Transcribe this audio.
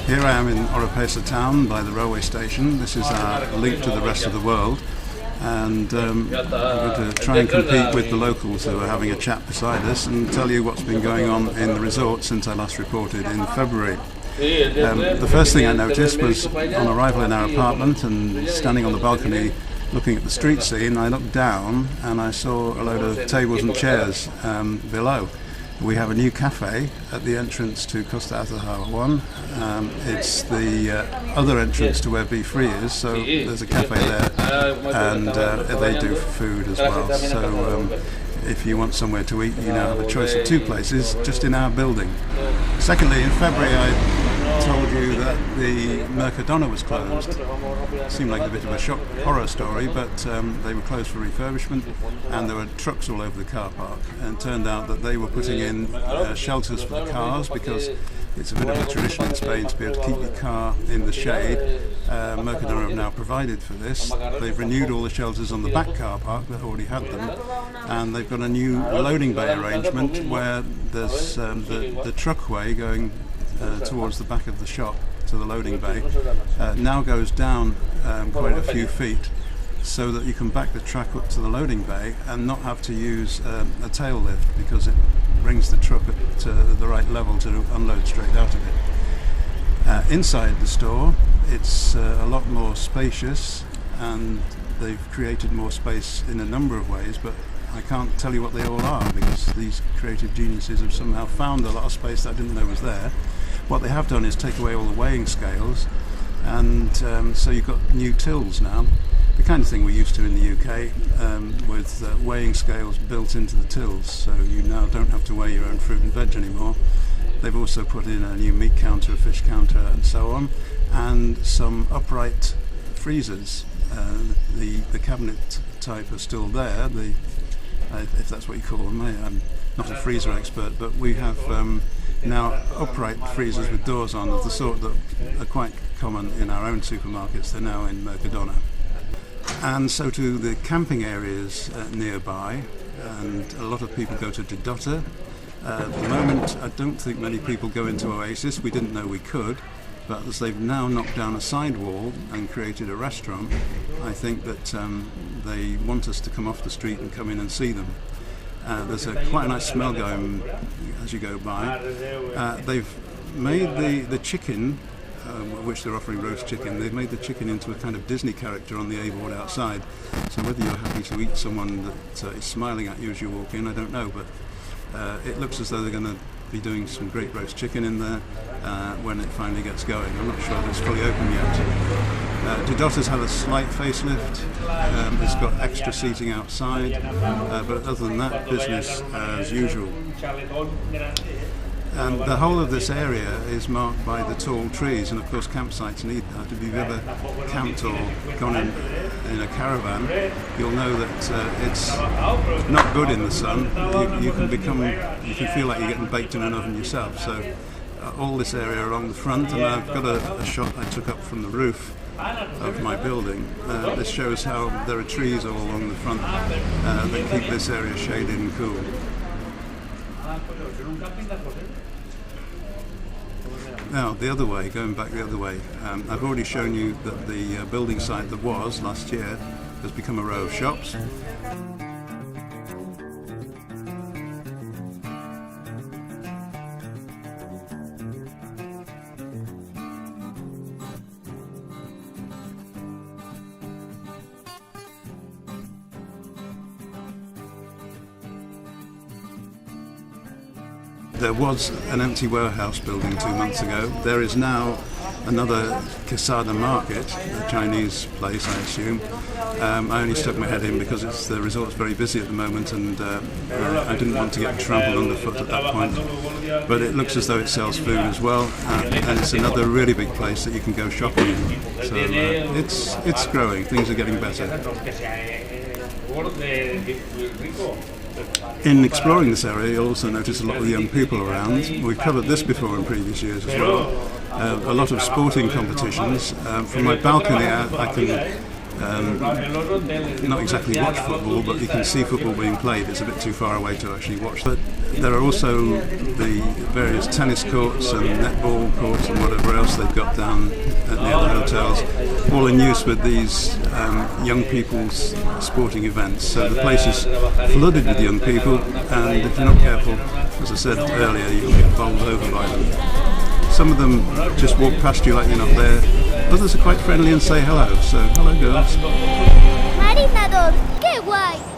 Here I am in Oropesa town by the railway station. This is our link to the rest of the world, and I'm going to try and compete with the locals who are having a chat beside us and tell you what's been going on in the resort since I last reported in February. The first thing I noticed was on arrival in our apartment and standing on the balcony looking at the street scene, I looked down and I saw a load of tables and chairs below. We have a new cafe at the entrance to Costa Azahar 1. It's the other entrance to where Be Free is, so there's a cafe there, and they do food as well. So if you want somewhere to eat, you now have a choice of two places just in our building. Secondly, in February I told you that the Maradona was closed. It seemed like a bit of a shock horror story, but they were closed for refurbishment, and there were trucks all over the car park, and it turned out that they were putting in shelters for the cars, because it's a bit of a tradition in Spain to be able to keep your car in the shade. Maradona have now provided for this. They've renewed all the shelters on the back car park that already had them, and they've got a new loading bay arrangement where there's the truckway going towards the back of the shop to the loading bay now goes down quite a few feet, so that you can back the truck up to the loading bay and not have to use a tail lift, because it brings the truck up to the right level to unload straight out of it. Inside the store, it's a lot more spacious, and they've created more space in a number of ways, but I can't tell you what they all are, because these creative geniuses have somehow found a lot of space that I didn't know was there. What they have done is take away all the weighing scales, and so you've got new tills now, the kind of thing we're used to in the UK, with weighing scales built into the tills, so you now don't have to weigh your own fruit and veg anymore. They've also put in a new meat counter, a fish counter, and so on, and some upright freezers. The cabinet type are still there, if that's what you call them. I'm not a freezer expert, but we have now upright freezers with doors on, of the sort that are quite common in our own supermarkets. They're now in Maradona. And so to the camping areas nearby, and a lot of people go to Didota. At the moment, I don't think many people go into Oasis. We didn't know we could, but as they've now knocked down a side wall and created a restaurant, I think that they want us to come off the street and come in and see them. There's quite a nice smell going as you go by. They've made the chicken, which they're offering roast chicken, they've made the chicken into a kind of Disney character on the A-board outside. So whether you're happy to eat someone that is smiling at you as you walk in, I don't know, but it looks as though they're going to be doing some great roast chicken in there when it finally gets going. I'm not sure that it's fully open yet. Didota's had a slight facelift. It's got extra seating outside, but other than that, business as usual. And the whole of this area is marked by the tall trees, and of course campsites need that. If you've ever camped or gone in a caravan, you'll know that it's not good in the sun. You can feel like you're getting baked in an oven yourself. So all this area along the front, and I've got a shot I took up from the roof of my building. This shows how there are trees all along the front that keep this area shaded and cool. Now, the other way, going back the other way, I've already shown you that the building site that was last year has become a row of shops. There was an empty warehouse building 2 months ago. There is now another Quesada market, a Chinese place, I assume. I only stuck my head in because the resort's very busy at the moment, and I didn't want to get trampled underfoot at that point. But it looks as though it sells food as well, and it's another really big place that you can go shopping in. So it's growing, things are getting better. In exploring this area, you'll also notice a lot of young people around. We've covered this before in previous years as well. A lot of sporting competitions. From my balcony, I can not exactly watch football, but you can see football being played. It's a bit too far away to actually watch. But there are also the various tennis courts and netball courts and whatever else they've got down at the other hotels, all in use with these young people's sporting events. So the place is flooded with young people, and if you're not careful, as I said earlier, you'll get bowled over by them. Some of them just walk past you like you're not there. Others are quite friendly and say hello. So hello girls. Marina D'or, qué guay.